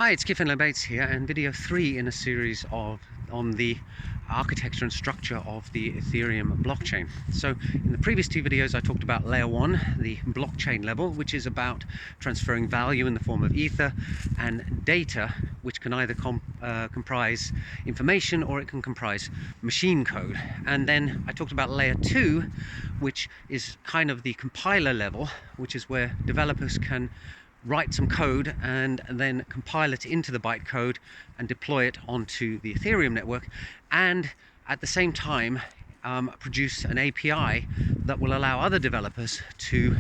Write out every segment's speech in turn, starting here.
Hi, it's Kifin Bates here, and video 3 in a series on the architecture and structure of the Ethereum blockchain. So in the previous two videos I talked about layer 1, the blockchain level, which is about transferring value in the form of ether and data, which can either comprise information or it can comprise machine code. And then I talked about layer 2, which is kind of the compiler level, which is where developers can write some code and then compile it into the bytecode and deploy it onto the Ethereum network, and at the same time produce an API that will allow other developers to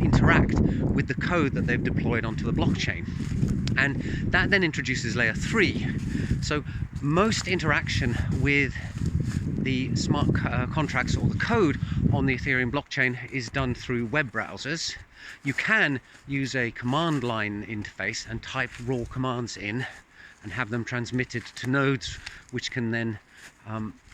interact with the code that they've deployed onto the blockchain. And that then introduces layer 3. So most interaction with the smart contracts or the code on the Ethereum blockchain is done through web browsers. You can use a command line interface and type raw commands in and have them transmitted to nodes, which can then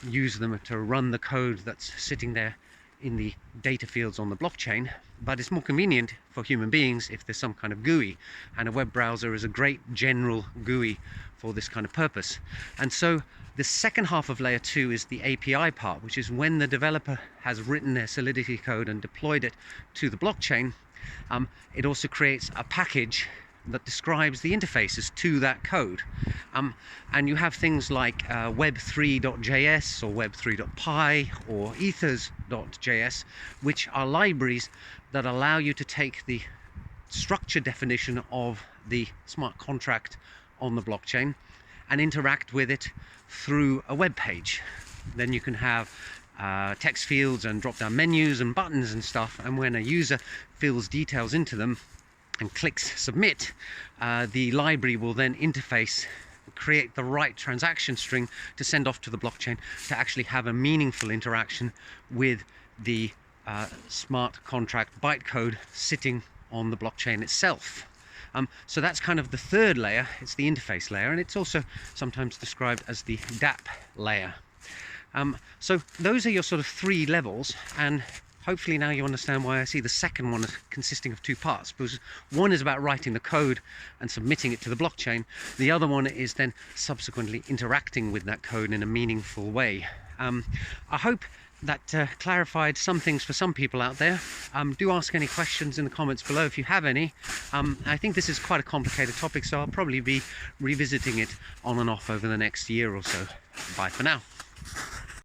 use them to run the code that's sitting there in the data fields on the blockchain. But it's more convenient for human beings if there's some kind of GUI, and a web browser is a great general GUI for this kind of purpose. And so the second half of layer 2 is the API part, which is when the developer has written their Solidity code and deployed it to the blockchain. It also creates a package that describes the interfaces to that code. And you have things like web3.js or web3.py or ethers.js, which are libraries that allow you to take the structure definition of the smart contract on the blockchain and interact with it through a web page. Then you can have text fields and drop down menus and buttons and stuff, and when a user fills details into them and clicks submit, the library will then interface, create the right transaction string to send off to the blockchain to actually have a meaningful interaction with the smart contract bytecode sitting on the blockchain itself. So that's kind of the third layer. It's the interface layer, and it's also sometimes described as the DApp layer. So those are your sort of three levels, and hopefully now you understand why I see the second one as consisting of two parts, because one is about writing the code and submitting it to the blockchain. The other one is then subsequently interacting with that code in a meaningful way. I hope that clarified some things for some people out there. Do ask any questions in the comments below if you have any. I think this is quite a complicated topic, so I'll probably be revisiting it on and off over the next year or so. Bye for now.